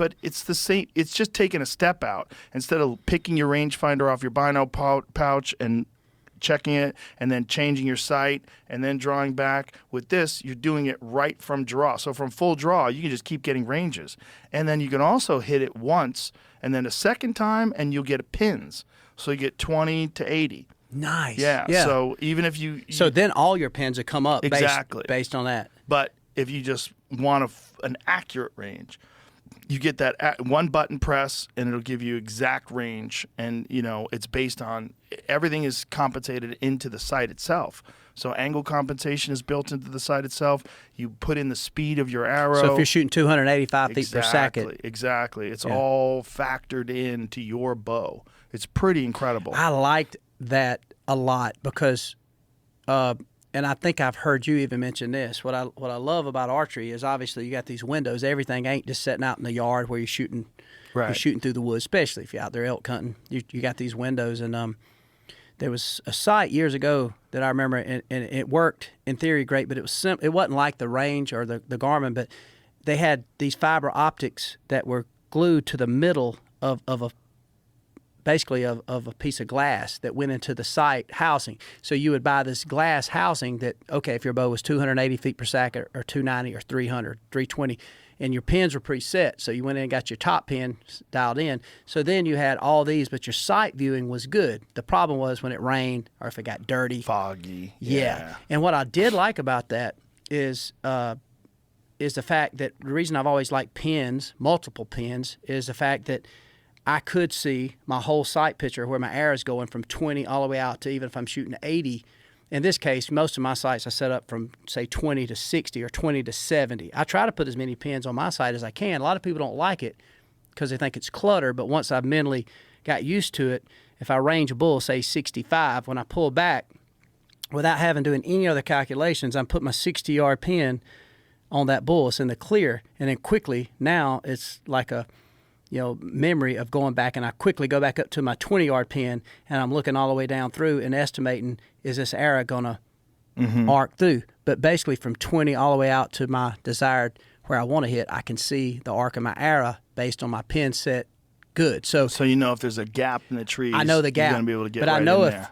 but it's the same. It's just taking a step out. Instead of picking your rangefinder off your bino pouch and checking it and then changing your sight and then drawing back, with this, you're doing it right from draw. So from full draw, you can just keep getting ranges. And then you can also hit it once and then a second time, and you'll get pins. So you get 20 to 80. Nice. Yeah. So even if you so then all your pins would come up based on that. But if you just want an accurate range, you get that one button press, and it'll give you exact range. And, it's based on everything is compensated into the sight itself. So angle compensation is built into the sight itself. You put in the speed of your arrow. So if you're shooting 285 feet per second. Exactly. It's all factored into your bow. It's pretty incredible. I liked that a lot because and I think I've heard you even mention this. What I love about archery is obviously you got these windows. Everything ain't just sitting out in the yard where you're shooting. Right. You're shooting through the woods, especially if you're out there elk hunting. You got these windows, and there was a sight years ago that I remember, and it worked in theory great, but it wasn't like the range or the Garmin, but they had these fiber optics that were glued to the middle of a piece of glass that went into the sight housing. So you would buy this glass housing that, okay, if your bow was 280 feet per second or 290 or 300, 320, and your pins were preset, so you went in and got your top pin dialed in. So then you had all these, but your sight viewing was good. The problem was when it rained or if it got dirty. Foggy. Yeah. And what I did like about that is the fact that the reason I've always liked pins, multiple pins, is the fact that I could see my whole sight picture where my arrow's going from 20 all the way out to even if I'm shooting 80. In this case, most of my sights I set up from, say, 20 to 60 or 20 to 70. I try to put as many pins on my sight as I can. A lot of people don't like it because they think it's clutter, but once I've mentally got used to it, if I range a bull, say 65, when I pull back, without having doing any other calculations, I'm putting my 60-yard pin on that bull. It's in the clear, and then quickly, now it's like a memory of going back, and I quickly go back up to my 20-yard pin, and I'm looking all the way down through and estimating, is this arrow going to arc through? But basically from 20 all the way out to my desired where I want to hit, I can see the arc of my arrow based on my pin set good. So if there's a gap in the trees, I know the gap, you're going to be able to get but right I know in if there.